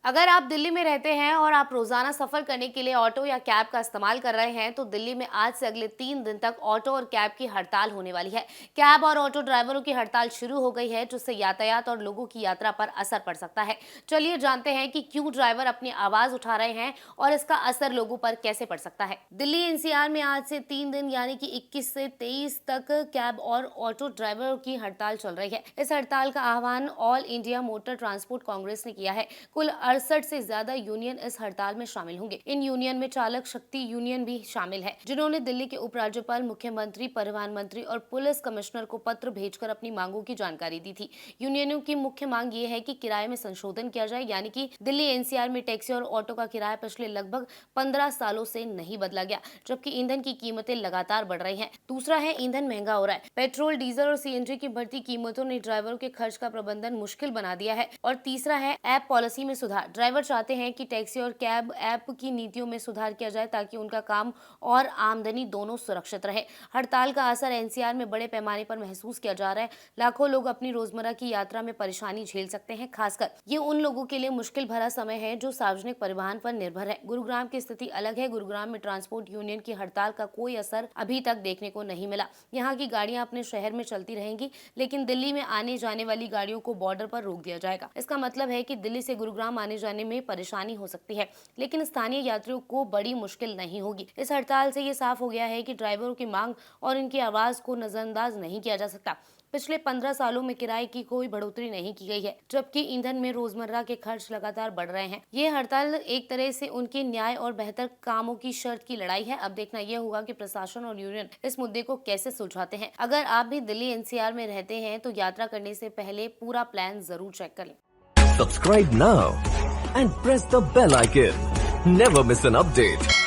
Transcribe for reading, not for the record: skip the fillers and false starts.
अगर आप दिल्ली में रहते हैं और आप रोजाना सफर करने के लिए ऑटो या कैब का इस्तेमाल कर रहे हैं तो दिल्ली में आज से अगले 3 दिन तक ऑटो और कैब की हड़ताल होने वाली है। कैब और ऑटो ड्राइवरों की हड़ताल शुरू हो गई है, जिससे यातायात और लोगों की यात्रा पर असर पड़ सकता है। चलिए जानते हैं कि क्यों ड्राइवर अपनी आवाज उठा रहे हैं और इसका असर लोगों पर कैसे पड़ सकता है। दिल्ली एनसीआर में आज से 3 दिन यानी कि 21 से 23 तक कैब और ऑटो ड्राइवरों की हड़ताल चल रही है। इस हड़ताल का आह्वान all India motor transport Congress ने किया है। कुल 68 से ज्यादा यूनियन इस हड़ताल में शामिल होंगे। इन यूनियन में चालक शक्ति यूनियन भी शामिल है, जिन्होंने दिल्ली के उपराज्यपाल, मुख्यमंत्री, परिवहन मंत्री और पुलिस कमिश्नर को पत्र भेजकर अपनी मांगों की जानकारी दी थी। यूनियनों की मुख्य मांग ये है कि किराए में संशोधन किया जाए, यानी कि दिल्ली एनसीआर में टैक्सी और ऑटो का किराया पिछले लगभग 15 सालों से नहीं बदला गया, जबकि ईंधन की कीमतें लगातार बढ़ रही हैं। दूसरा है, ईंधन महंगा हो रहा है। पेट्रोल, डीजल और सीएनजी की बढ़ती कीमतों ने ड्राइवरों के खर्च का प्रबंधन मुश्किल बना दिया है। और तीसरा है, ऐप पॉलिसी में सुधार। ड्राइवर चाहते हैं कि टैक्सी और कैब ऐप की नीतियों में सुधार किया जाए ताकि उनका काम और आमदनी दोनों सुरक्षित रहे। हड़ताल का असर एनसीआर में बड़े पैमाने पर महसूस किया जा रहा है। लाखों लोग अपनी रोजमर्रा की यात्रा में परेशानी झेल सकते हैं। खासकर ये उन लोगों के लिए मुश्किल भरा समय है जो सार्वजनिक परिवहन पर निर्भर है। गुरुग्राम की स्थिति अलग है। गुरुग्राम में ट्रांसपोर्ट यूनियन की हड़ताल का कोई असर अभी तक देखने को नहीं मिला। यहाँ की गाड़ियां अपने शहर में चलती रहेंगी, लेकिन दिल्ली में आने जाने वाली गाड़ियों को बॉर्डर पर रोक दिया जाएगा। इसका मतलब है कि दिल्ली से गुरुग्राम आने जाने में परेशानी हो सकती है, लेकिन स्थानीय यात्रियों को बड़ी मुश्किल नहीं होगी। इस हड़ताल से ये साफ हो गया है कि ड्राइवरों की मांग और इनकी आवाज को नजरअंदाज नहीं किया जा सकता। पिछले 15 सालों में किराए की कोई बढ़ोतरी नहीं की गई है, जबकि ईंधन में रोजमर्रा के खर्च लगातार बढ़ रहे हैं। ये हड़ताल एक तरह से उनके न्याय और बेहतर कामों की शर्त की लड़ाई है। अब देखना यह होगा कि प्रशासन और यूनियन इस मुद्दे को कैसे सुलझाते हैं। अगर आप भी दिल्ली एनसीआर में रहते हैं तो यात्रा करने से पहले पूरा प्लान जरूर चेक कर लें। Subscribe now and press the bell icon. Never miss an update.